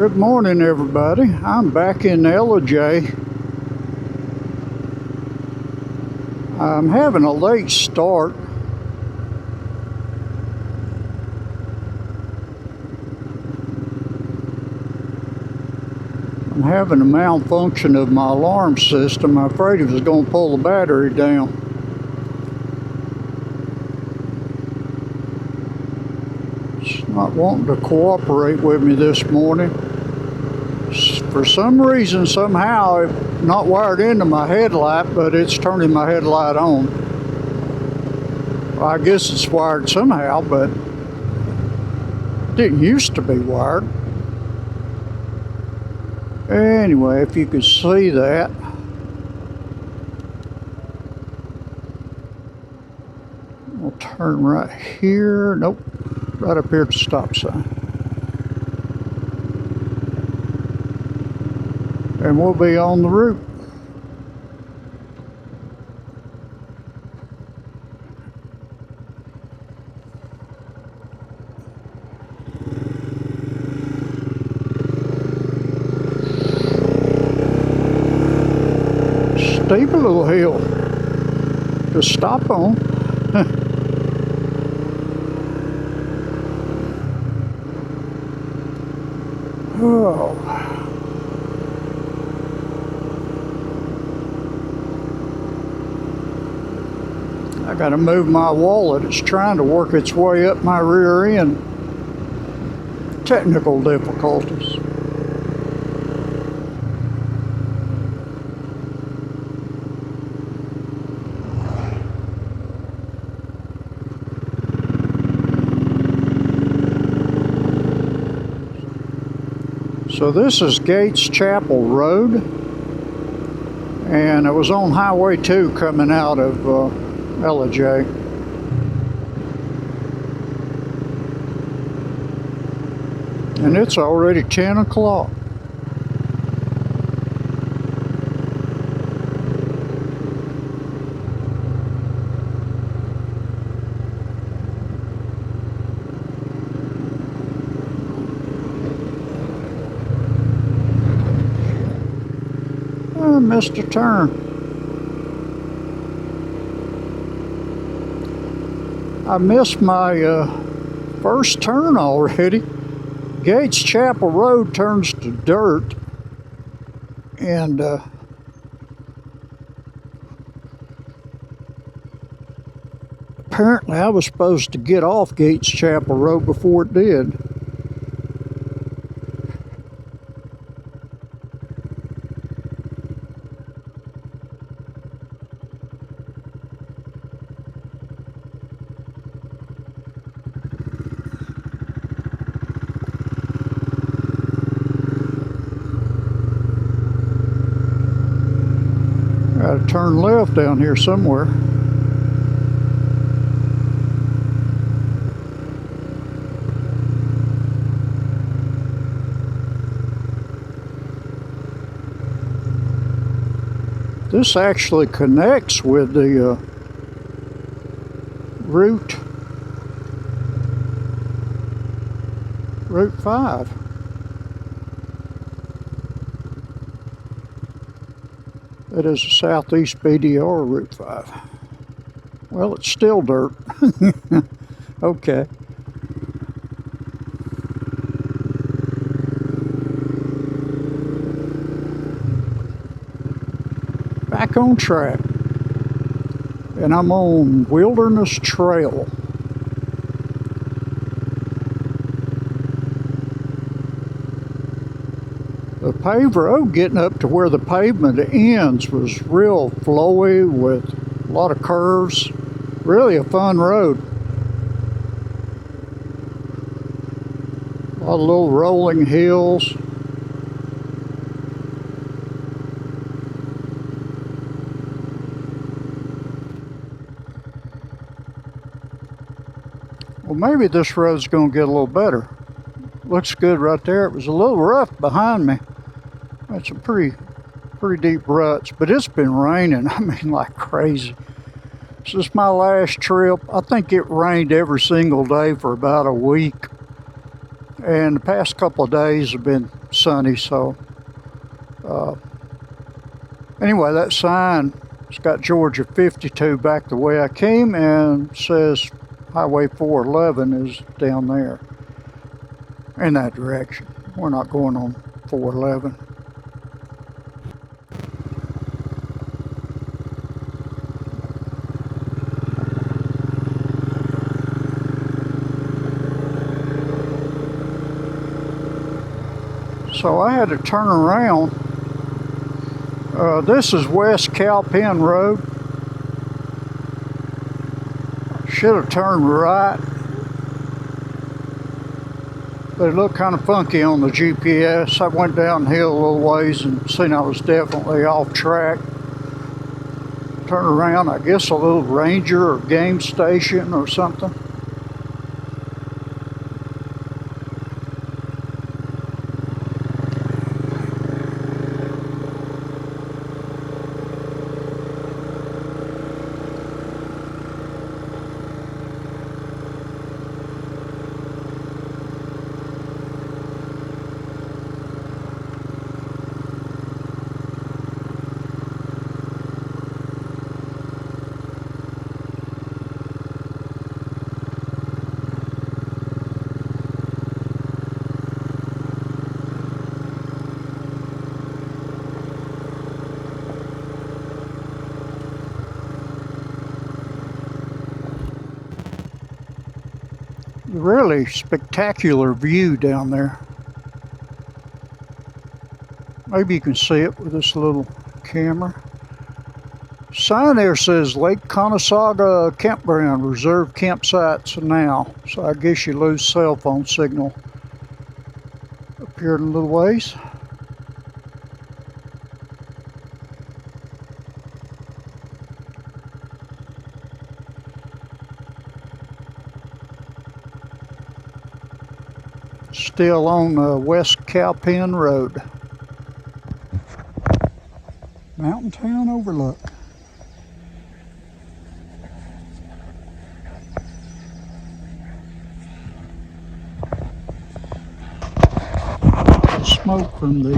Good morning, everybody. I'm back in Ellijay. I'm having a late start. I'm having a malfunction of my alarm system. I'm afraid it was going to pull the battery down. It's not wanting to cooperate with me this morning. For some reason, somehow, it's not wired into my headlight, but it's turning my headlight on. Well, I guess it's wired somehow, but it didn't used to be wired. Anyway, if you could see that. We'll turn right here. Nope, right up here at the stop sign. And we'll be on the route. Steep little hill to stop on. Oh. I gotta move my wallet. It's trying to work its way up my rear end. Technical difficulties. So this is Gates Chapel Road, and it was on Highway 2 coming out of Ellijay. And it's already 10 o'clock. I missed a turn. I missed my first turn already. Gates Chapel Road turns to dirt, and apparently I was supposed to get off Gates Chapel Road before it did. Gotta turn left down here somewhere. This actually connects with the Route 5. That is a southeast SEBDR Route 5. Well, it's still dirt. Okay. Back on track. And I'm on Wilderness Trail. The paved road getting up to where the pavement ends was real flowy with a lot of curves. Really a fun road. A lot of little rolling hills. Well, maybe this road's going to get a little better. Looks good right there. It was a little rough behind me. It's a pretty deep ruts, but it's been raining. I mean, like crazy. This is my last trip. I think it rained every single day for about a week. And the past couple of days have been sunny, so anyway, that sign, it's got Georgia 52 back the way I came, and says Highway 411 is down there in that direction. We're not going on 411. So I had to turn around. This is West Cowpen Road. Should have turned right, but it looked kind of funky on the GPS. I went downhill a little ways and seen I was definitely off track. Turned around, I guess a little ranger or game station or something. Really spectacular view down there. Maybe you can see it with this little camera. Sign there says Lake Conasauga Campground, reserved campsites now. So I guess you lose cell phone signal up here in a little ways. Still on West Cowpen Road. Mountain Town Overlook. Smoke from the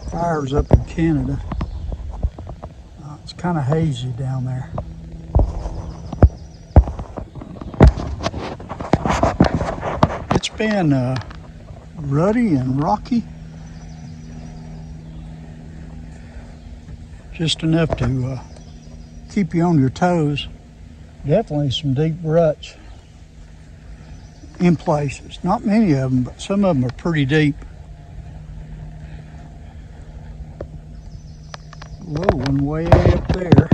fires up in Canada. It's kind of hazy down there. It's been ruddy and rocky, just enough to keep you on your toes. Definitely some deep ruts in places. Not many of them, but some of them are pretty deep. Low one way up there,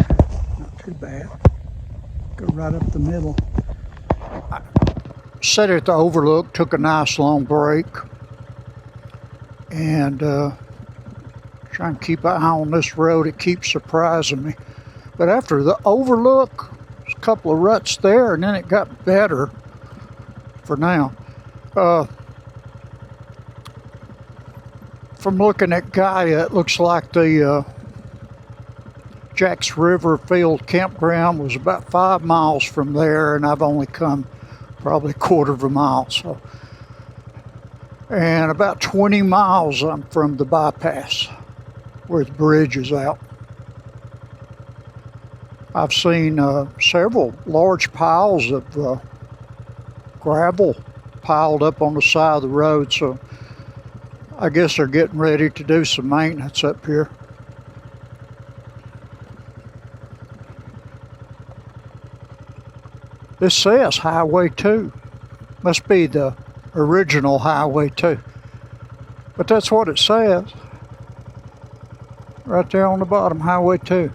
not too bad. Go right up the middle. I sat at the overlook, took a nice long break, and try and keep an eye on this road. It keeps surprising me. But after the overlook, there's a couple of ruts there, and then it got better for now. From looking at Gaia, it looks like the Jack's River Field Campground was about 5 miles from there, and I've only come probably a quarter of a mile. So, and about 20 miles I'm from the bypass where the bridge is out. I've seen several large piles of gravel piled up on the side of the road, so I guess they're getting ready to do some maintenance up here. This says Highway 2. Must be the original Highway 2. But that's what it says. Right there on the bottom, Highway 2.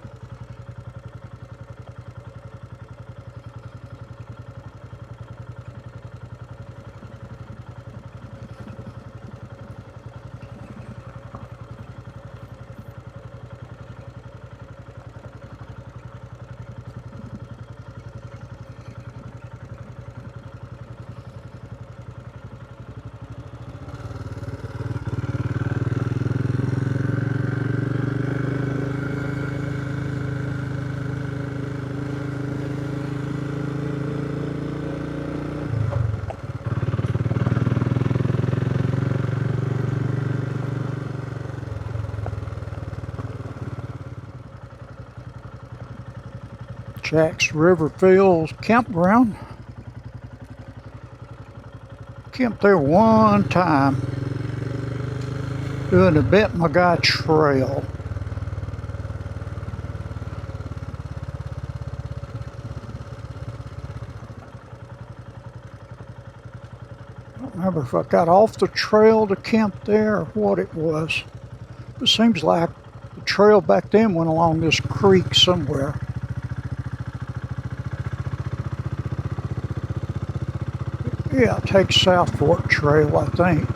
Jack's Riverfield campground. Camped there one time doing the Bent My Guy Trail. I don't remember if I got off the trail to camp there or what it was. It seems like the trail back then went along this creek somewhere. Yeah, it takes South Fork Trail, I think.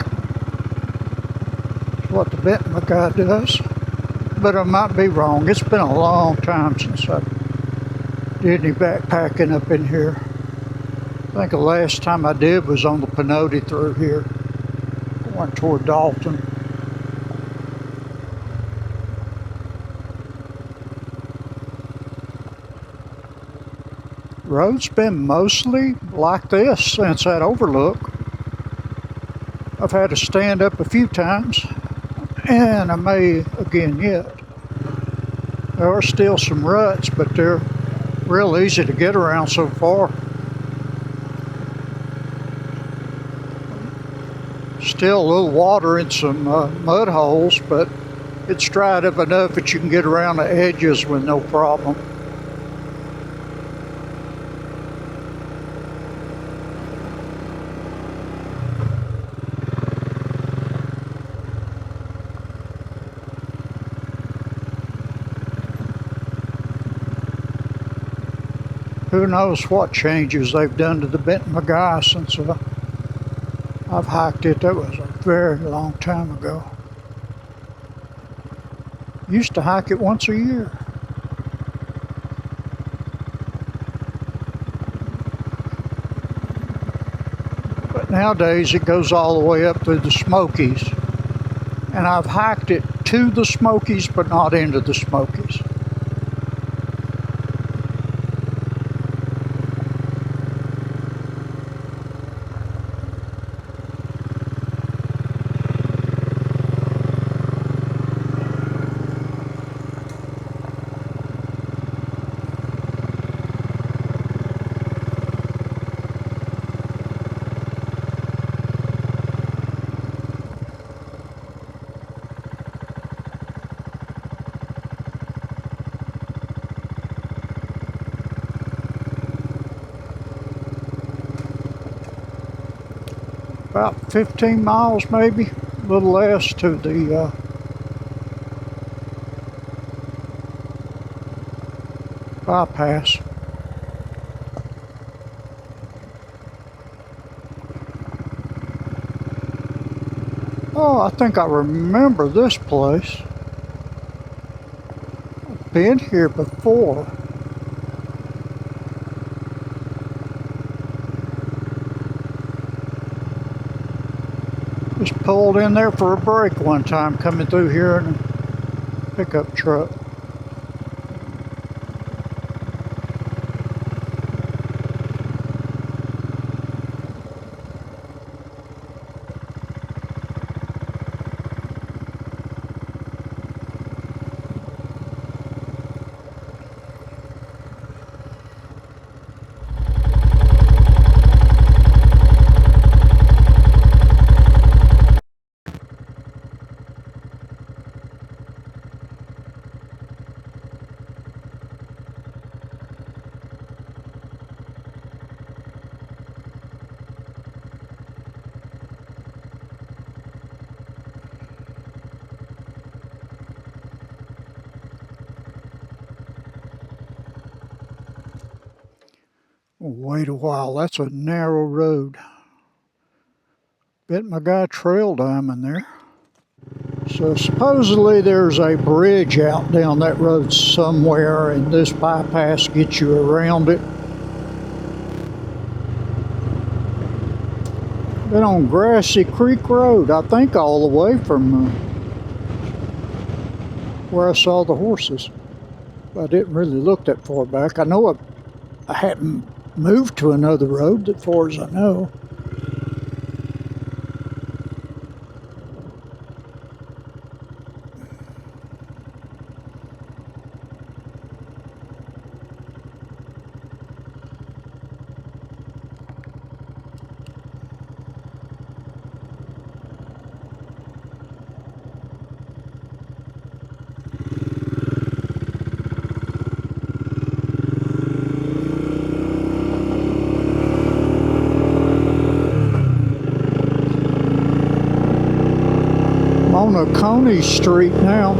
That's what the Bent My Guy does. But I might be wrong. It's been a long time since I did any backpacking up in here. I think the last time I did was on the Pinote through here, going toward Dalton. Road's been mostly like this since that overlook. I've had to stand up a few times, and I may again yet. There are still some ruts, but they're real easy to get around so far. Still a little water in some mud holes, but it's dried up enough that you can get around the edges with no problem. Who knows what changes they've done to the Bent My Guy since I've hiked it. That was a very long time ago. Used to hike it once a year. But nowadays it goes all the way up through the Smokies. And I've hiked it to the Smokies, but not into the Smokies. About 15 miles maybe, a little less, to the bypass. Oh, I think I remember this place. I've been here before. Just pulled in there for a break one time coming through here in a pickup truck. Wait a while, that's a narrow road. Bent My Guy Trail diamond there. So supposedly there's a bridge out down that road somewhere, and this bypass gets you around it. Been on Grassy Creek Road, I think all the way from where I saw the horses. I didn't really look that far back. I know I hadn't moved to another road as far as I know. on Oconee Street now.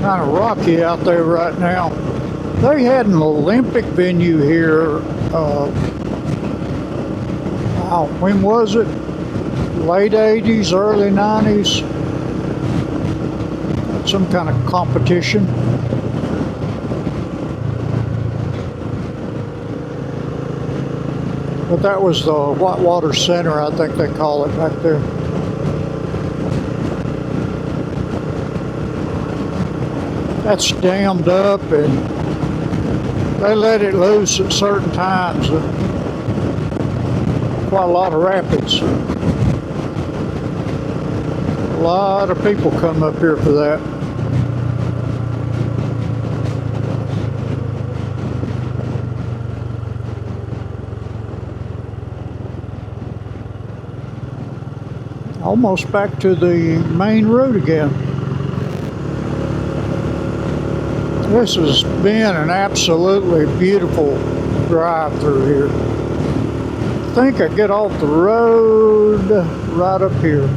Kind of rocky out there right now. They had an Olympic venue here. When was it? Late 80s, early 90s. Some kind of competition. But that was the Whitewater Center, I think they call it back there. That's dammed up, and they let it loose at certain times. Quite a lot of rapids. A lot of people come up here for that. Almost back to the main road again. This has been an absolutely beautiful drive through here. I think I get off the road right up here.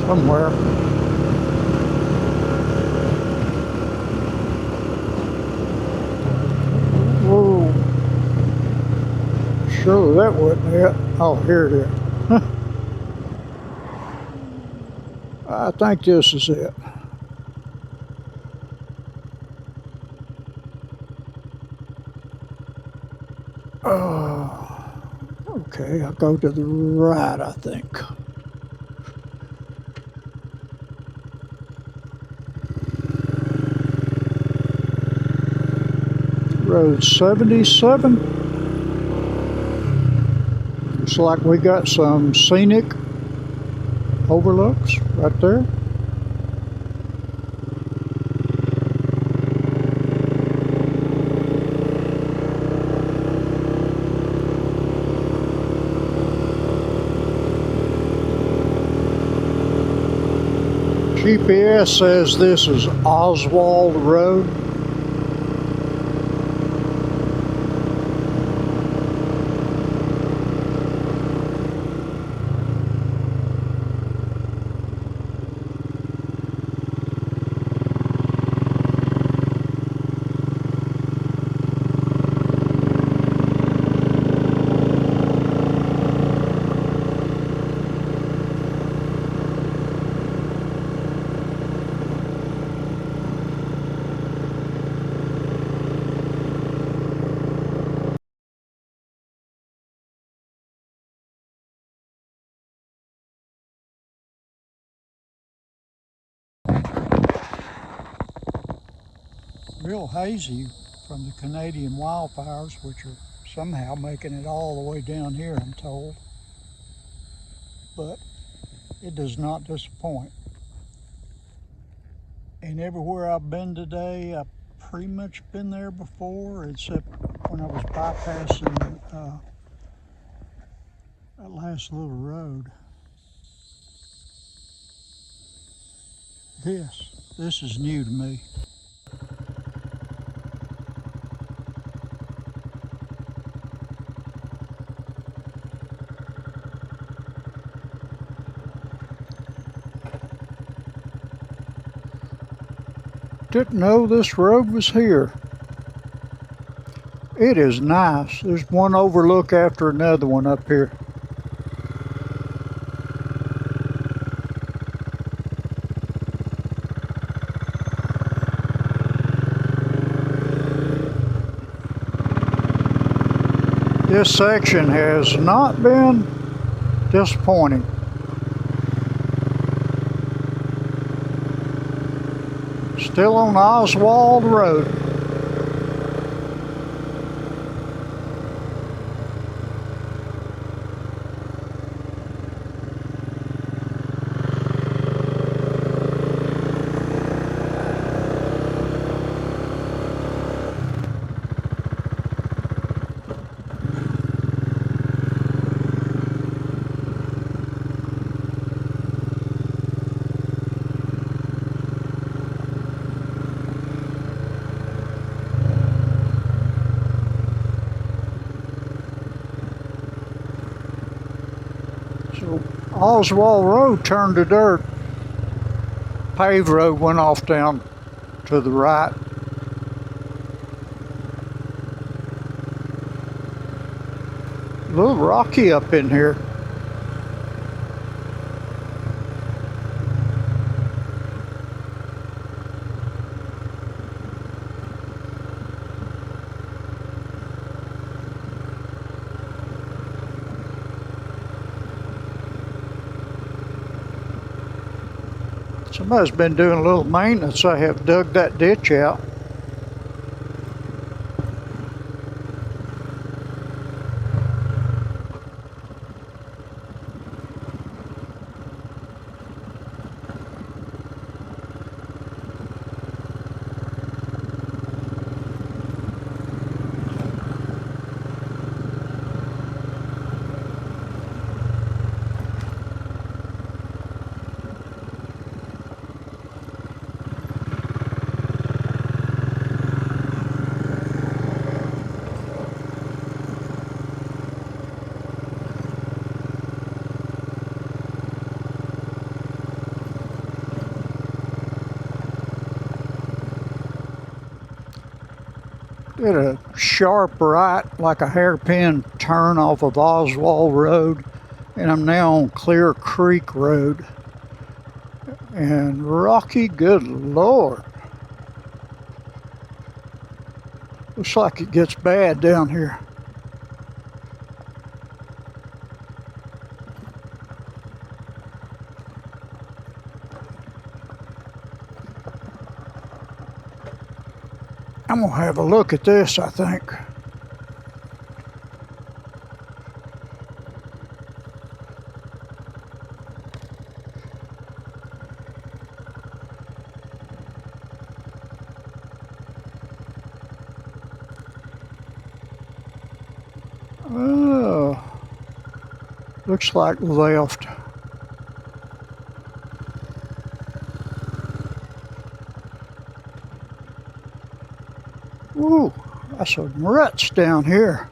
Somewhere. Whoa. Surely that wasn't it. Oh, here it is. I think this is it. Okay, I'll go to the right, I think. Road 77. Looks like we got some scenic overlooks right there. GPS says this is Oswald Road. Real hazy from the Canadian wildfires, which are somehow making it all the way down here, I'm told. But it does not disappoint. And everywhere I've been today, I've pretty much been there before, except when I was bypassing that last little road. This is new to me. Didn't know this road was here. It is nice. There's one overlook after another one up here. This section has not been disappointing. Still on Oswald Road. Oswald Road turned to dirt. Paved road went off down to the right. A little rocky up in here. Somebody's been doing a little maintenance. I have dug that ditch out. Did a sharp right, like a hairpin turn off of Oswald Road, and I'm now on Clear Creek Road. And rocky, good Lord. Looks like it gets bad down here. I'm gonna have a look at this, I think. Oh, looks like left. Ooh, that's some ruts down here.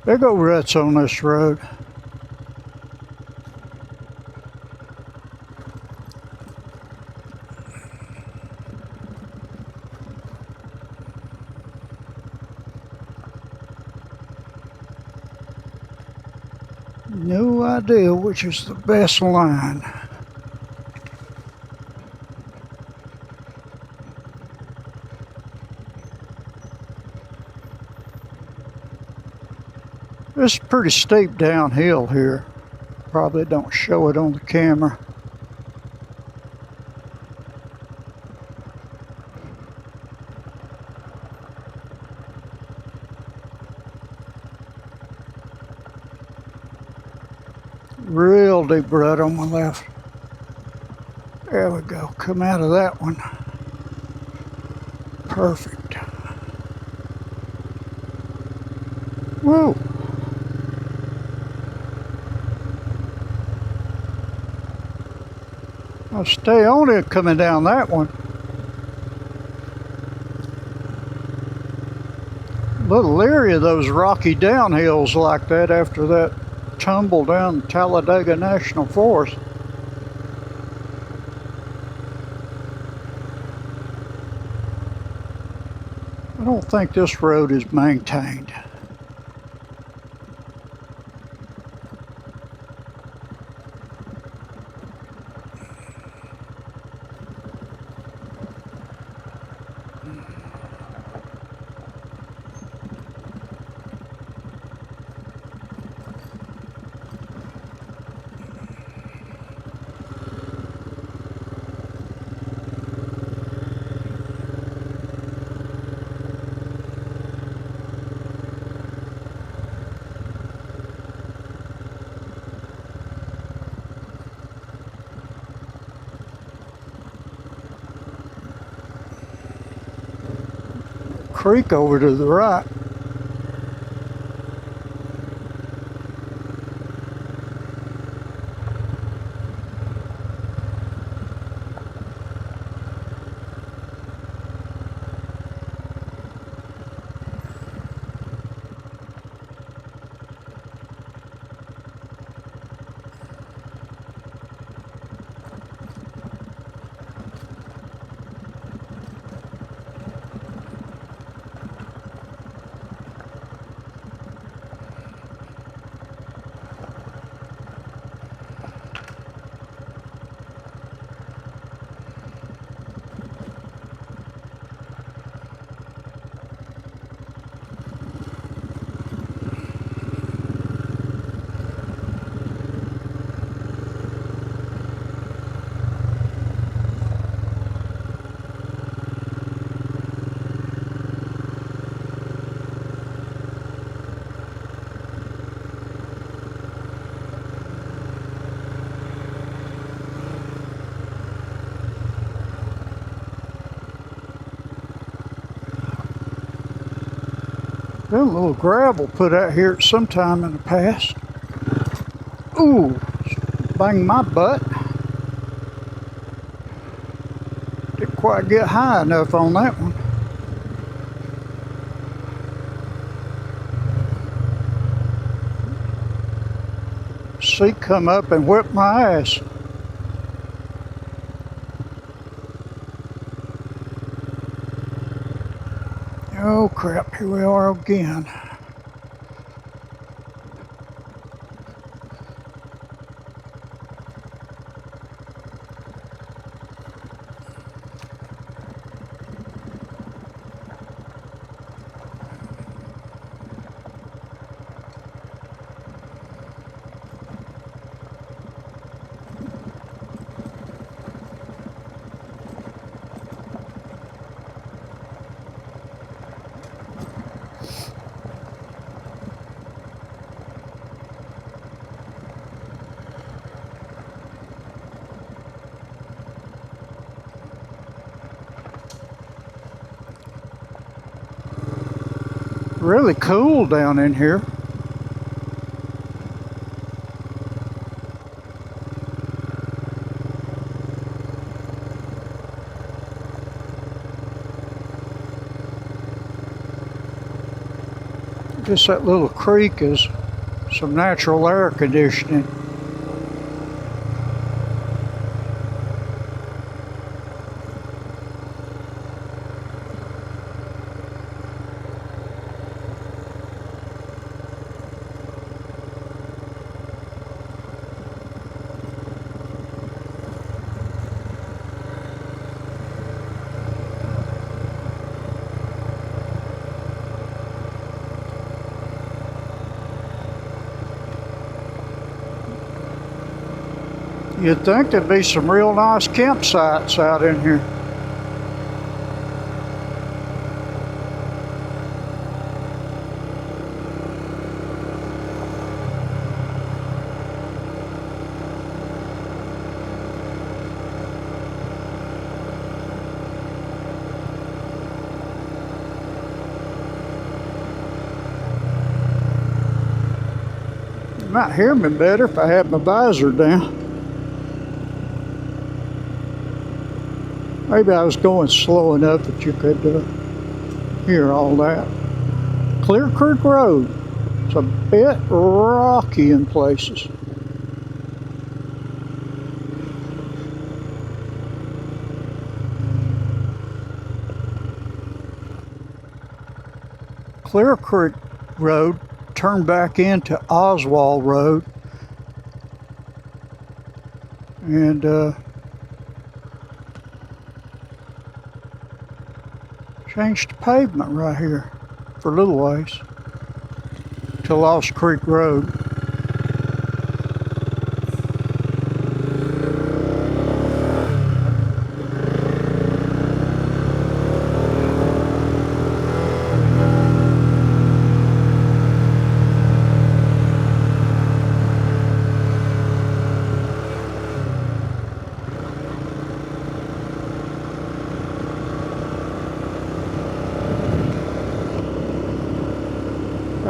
Big old ruts on this road. No idea which is the best line. It's pretty steep downhill here. Probably don't show it on the camera. Real deep rut on my left. There we go. Come out of that one. Perfect. Whoa. I'll stay on it coming down that one. A little leery of those rocky downhills like that after that tumble down Talladega National Forest. I don't think this road is maintained. creek over to the right. There's a little gravel put out here at some time in the past. Ooh, bang my butt. Didn't quite get high enough on that one. Sea come up and whipped my ass. Oh crap, here we are again. Really cool down in here. Just that little creek is some natural air conditioning. You'd think there'd be some real nice campsites out in here. You might hear me better if I had my visor down. Maybe I was going slow enough that you could hear all that. Clear Creek Road. It's a bit rocky in places. Clear Creek Road turned back into Oswald Road. And changed the pavement right here for a little ways to Lost Creek Road.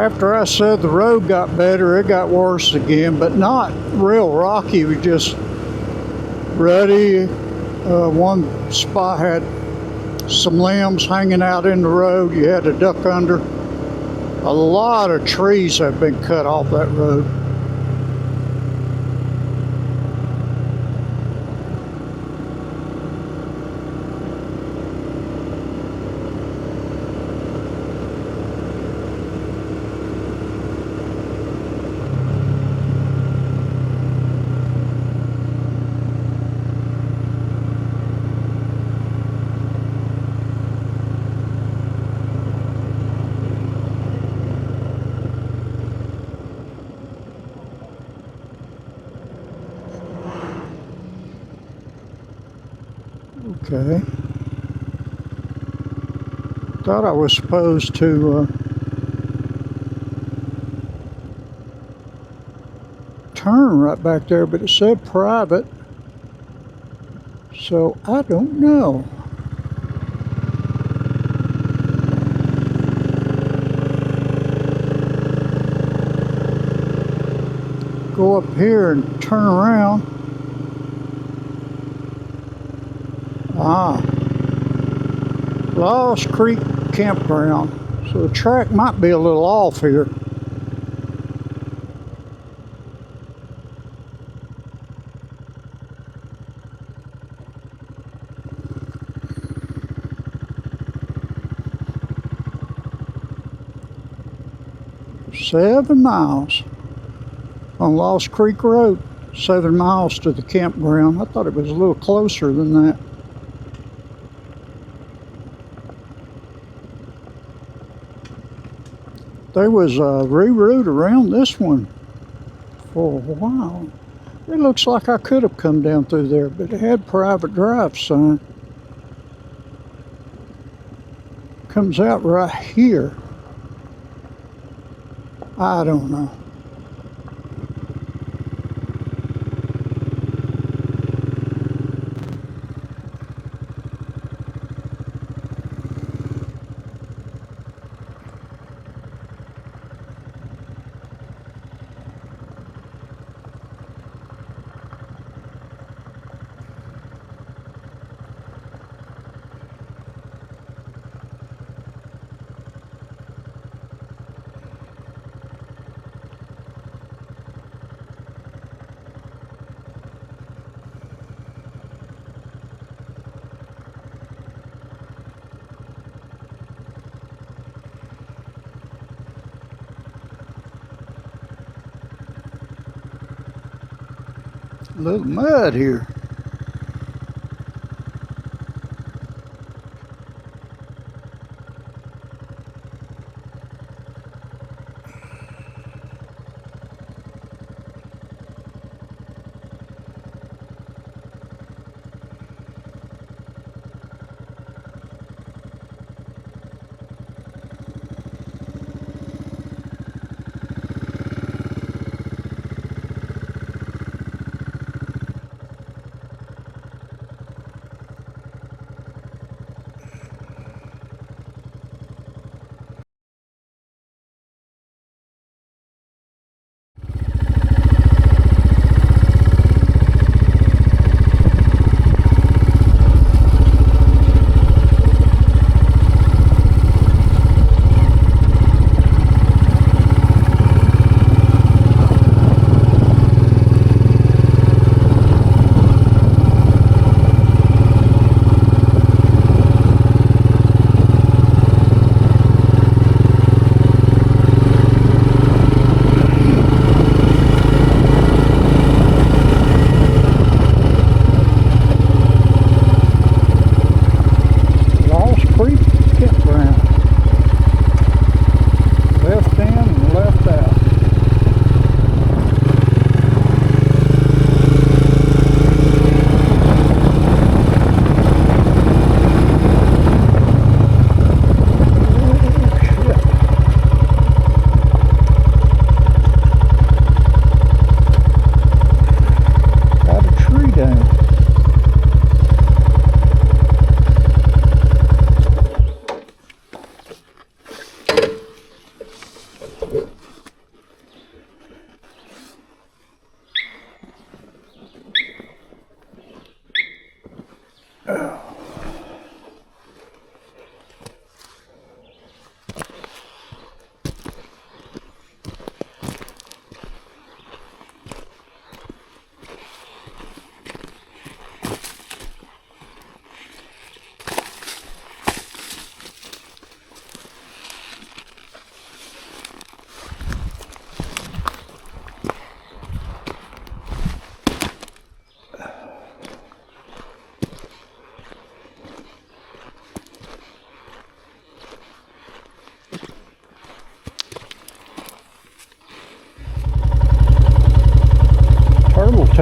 After I said the road got better, it got worse again, but not real rocky. It was just rutty. One spot had some limbs hanging out in the road. You had to duck under. A lot of trees have been cut off that road. Okay. Thought I was supposed to turn right back there, but it said private. So I don't know. Go up here and turn around. Lost Creek Campground. So the track might be a little off here. Seven miles on Lost Creek Road. 7 miles to the campground. I thought it was a little closer than that. There was a reroute around this one for a while. It looks like I could have come down through there, but it had private drive sign. Comes out right here. I don't know. A little mud here.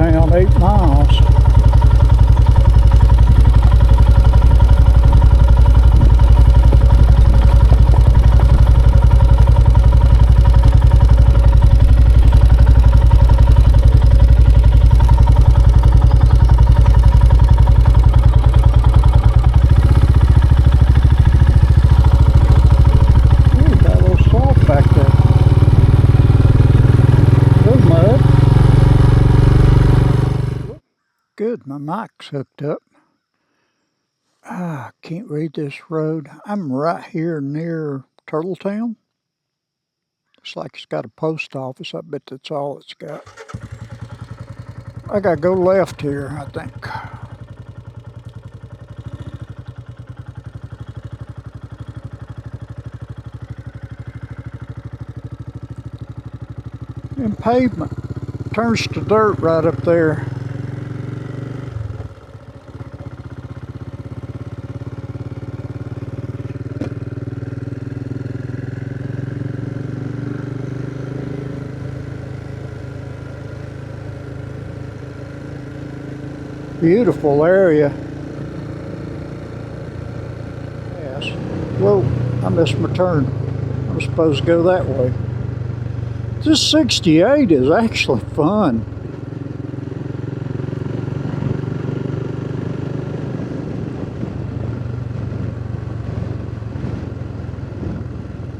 town, 8 miles. Good, my mic's hooked up. I can't read this road. I'm right here near Turtletown. Looks like it's got a post office. I bet that's all it's got. I gotta go left here, I think. And pavement turns to dirt right up there. Beautiful area. Yes. Whoa, I missed my turn. I was supposed to go that way. This 68 is actually fun.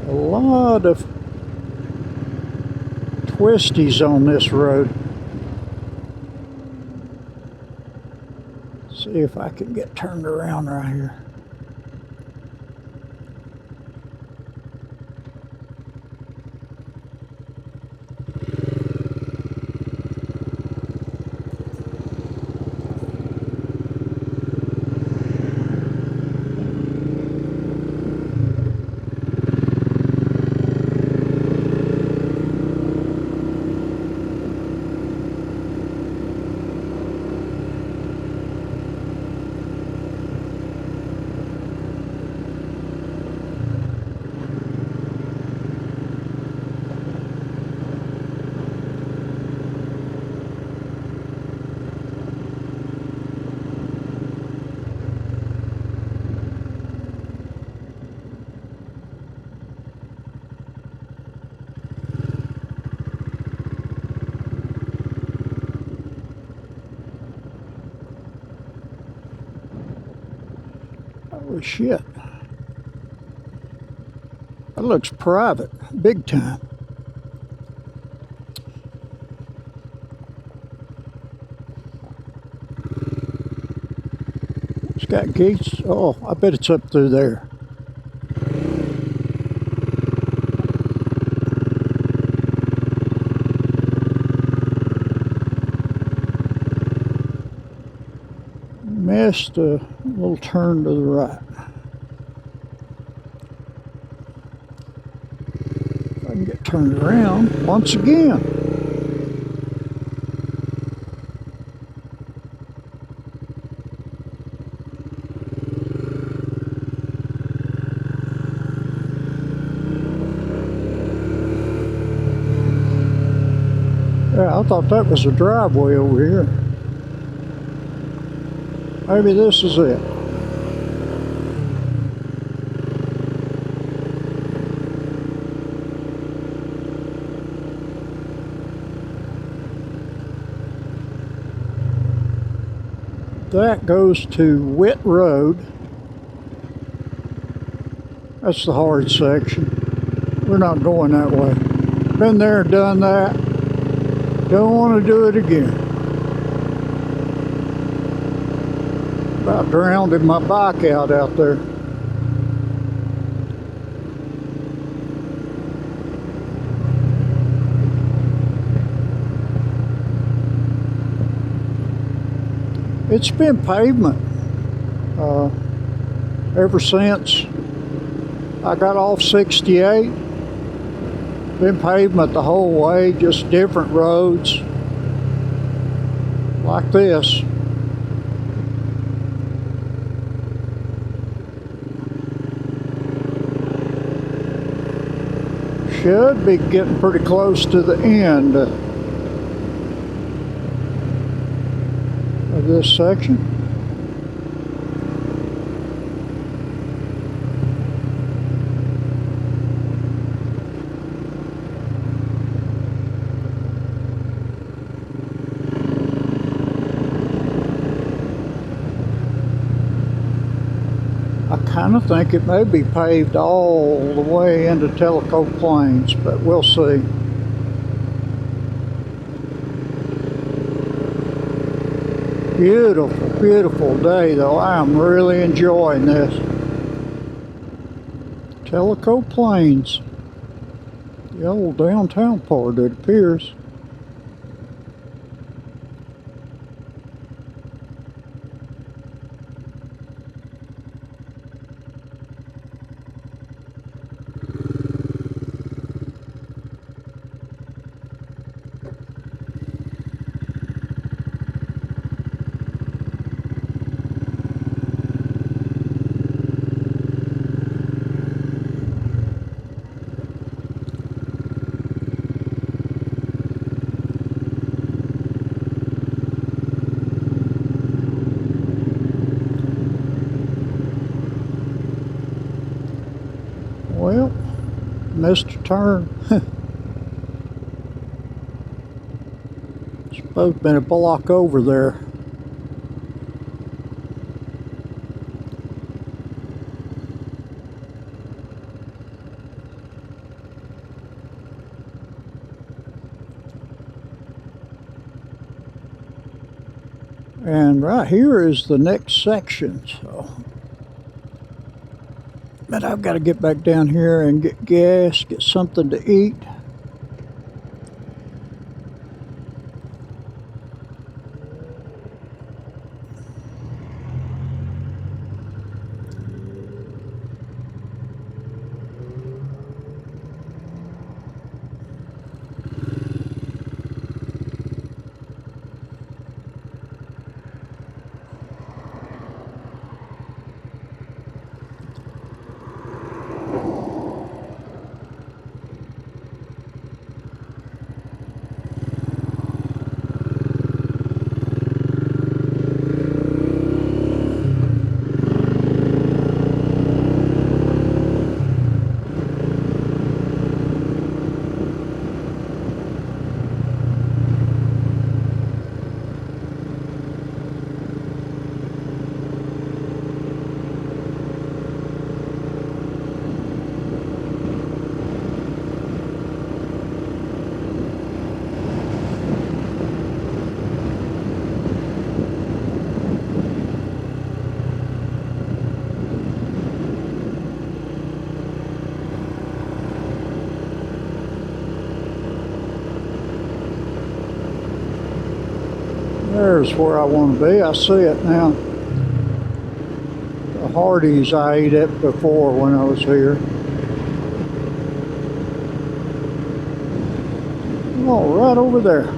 A lot of twisties on this road. See if I can get turned around right here. Holy shit. That looks private, big time. It's got gates. Oh, I bet it's up through there. Missed a little turn to the right. If I can get turned around once again. Yeah, I thought that was a driveway over here. Maybe this is it. That goes to Witt Road. That's the hard section. We're not going that way. Been there, done that. Don't want to do it again. About drowned my bike out there. It's been pavement ever since I got off 68. Been pavement the whole way, just different roads like this. Should be getting pretty close to the end. of this section. I kind of think it may be paved all the way into Telico Plains, but we'll see. Beautiful, beautiful day though. I am really enjoying this. Telico Plains. The old downtown part, it appears. Well, missed a turn. Supposed to been a block over there. And right here is the next section, so. But I've got to get back down here and get gas, get something to eat. There's where I want to be. I see it now. The Hardee's I ate at before when I was here. Oh, right over there.